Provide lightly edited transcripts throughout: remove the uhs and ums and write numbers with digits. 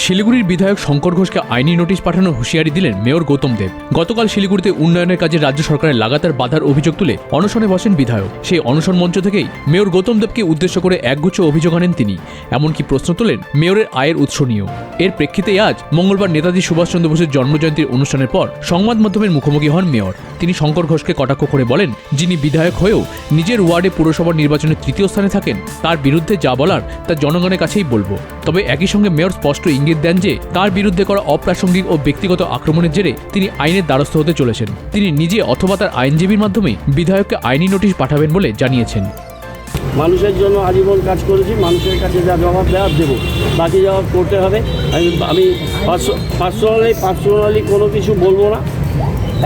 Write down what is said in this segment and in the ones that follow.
শিলিগুড়ির বিধায়ক শঙ্কর ঘোষকে আইনি নোটিশ পাঠানোর হুঁশিয়ারি দিলেন মেয়র গৌতম দেব। গতকাল শিলিগুড়িতে উন্নয়নের কাজে রাজ্য সরকারের লাগাতার বাধার অভিযোগ তুলে অনশনে বসেন বিধায়ক। সেই অনশন মঞ্চ থেকেই মেয়র গৌতম দেবকে উদ্দেশ্য করে একগুচ্ছ অভিযোগ আনেন তিনি। এমনকি প্রশ্ন তোলেন মেয়রের আয়ের উৎস নিয়েও। এর প্রেক্ষিতে আজ মঙ্গলবার নেতাজি সুভাষচন্দ্র বোসের জন্মজয়ন্তীর অনুষ্ঠানের পর সংবাদ মাধ্যমের মুখোমুখি হন মেয়র। তিনি শঙ্কর ঘোষকে কটাক্ষ করে বলেন, যিনি বিধায়ক হয়েও নিজের ওয়ার্ডে পুরসভার নির্বাচনে তৃতীয় স্থানে থাকেন, তার বিরুদ্ধে যা বলার তা জনগণের কাছেই বলবো। তবে একই সঙ্গে মেয়র স্পষ্ট ইঙ্গিত দেন যে তার বিরুদ্ধে করা অপ্রাসঙ্গিক ও ব্যক্তিগত আক্রমণের জেরে তিনি আইনের দ্বারস্থ হতে চলেছেন। তিনি নিজে অথবা তার আইনজীবীর মাধ্যমে বিধায়ককে আইনি নোটিশ পাঠাবেন বলে জানিয়েছেন। মানুষের জন্য আজীবন কাজ করেছি, মানুষের কাছে যা জবাব দেওয়ার দেবো, বাকি জবাব করতে হবে। আমি পার্সোনালি কোনো কিছু বলবো না,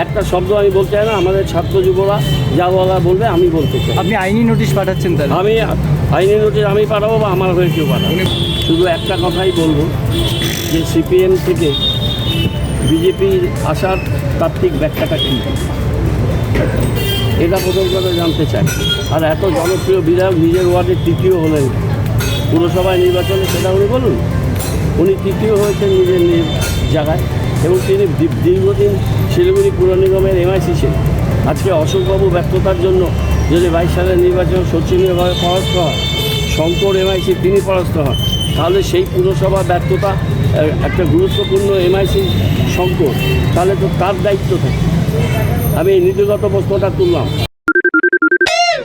একটা শব্দ আমি বলতে চাই না। আমাদের ছাত্র যুবরা যা বলা বলবে আমি বলতে চাই। আপনি আইনি নোটিশ পাঠাচ্ছেন? তাহলে আমি আইনি নোটিশ আমি পাঠাবো বা আমার হয়ে কেউ পাঠাবো। শুধু একটা কথাই বলবো যে সিপিএম থেকে বিজেপির আসার তাত্ত্বিক ব্যাখ্যাটা কী, এটা প্রথম কথা জানতে চাই। আর এত জনপ্রিয় বিধায়ক নিজের ওয়ার্ডে তৃতীয় হলেন পুরসভায় নির্বাচনে, সেটা উনি বলুন। উনি তৃতীয় হয়েছেন নিজের জায়গায় এবং তিনি দীর্ঘদিন শিলিগুড়ি পুর নিগমের এমআইসি ছিলেন। আজকে অশোকবাবু ব্যর্থতার জন্য যদি 22 সালের নির্বাচন শোচনীয়ভাবে পরাস্ত হয়, শঙ্কর এমআইসি তিনি পরাস্ত হন, তাহলে সেই পুরসভা ব্যর্থতা একটা গুরুত্বপূর্ণ এমআইসি শঙ্কর, তাহলে তো তার দায়িত্ব থাকে। আমি এই নীতিগত প্রশ্নটা তুললাম।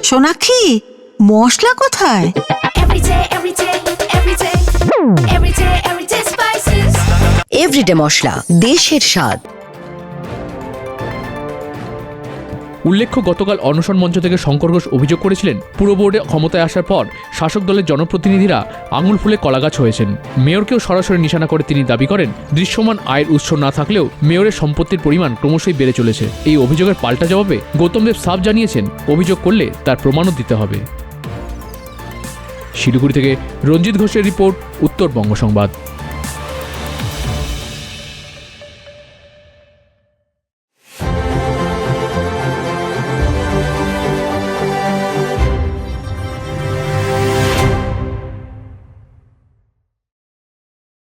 সোনাক্ষী, মশলা কোথায়? এভরিডে মশলা, দেশের স্বাদ। উল্লেখ্য, গতকাল অনশন মঞ্চ থেকে শঙ্কর ঘোষ অভিযোগ করেছিলেন পুর বোর্ডে ক্ষমতায় আসার পর শাসক দলের জনপ্রতিনিধিরা আঙুল ফুলে কলাগাছ হয়েছেন। মেয়রকেও সরাসরি নিশানা করে তিনি দাবি করেন, দৃশ্যমান আয়ের উৎস না থাকলেও মেয়রের সম্পত্তির পরিমাণ ক্রমশই বেড়ে চলেছে। এই অভিযোগের পাল্টা জবাবে গৌতম দেব সাফ জানিয়েছেন, অভিযোগ করলে তার প্রমাণও দিতে হবে। শিলিগুড়ি থেকে রঞ্জিত ঘোষের রিপোর্ট, উত্তরবঙ্গ সংবাদ।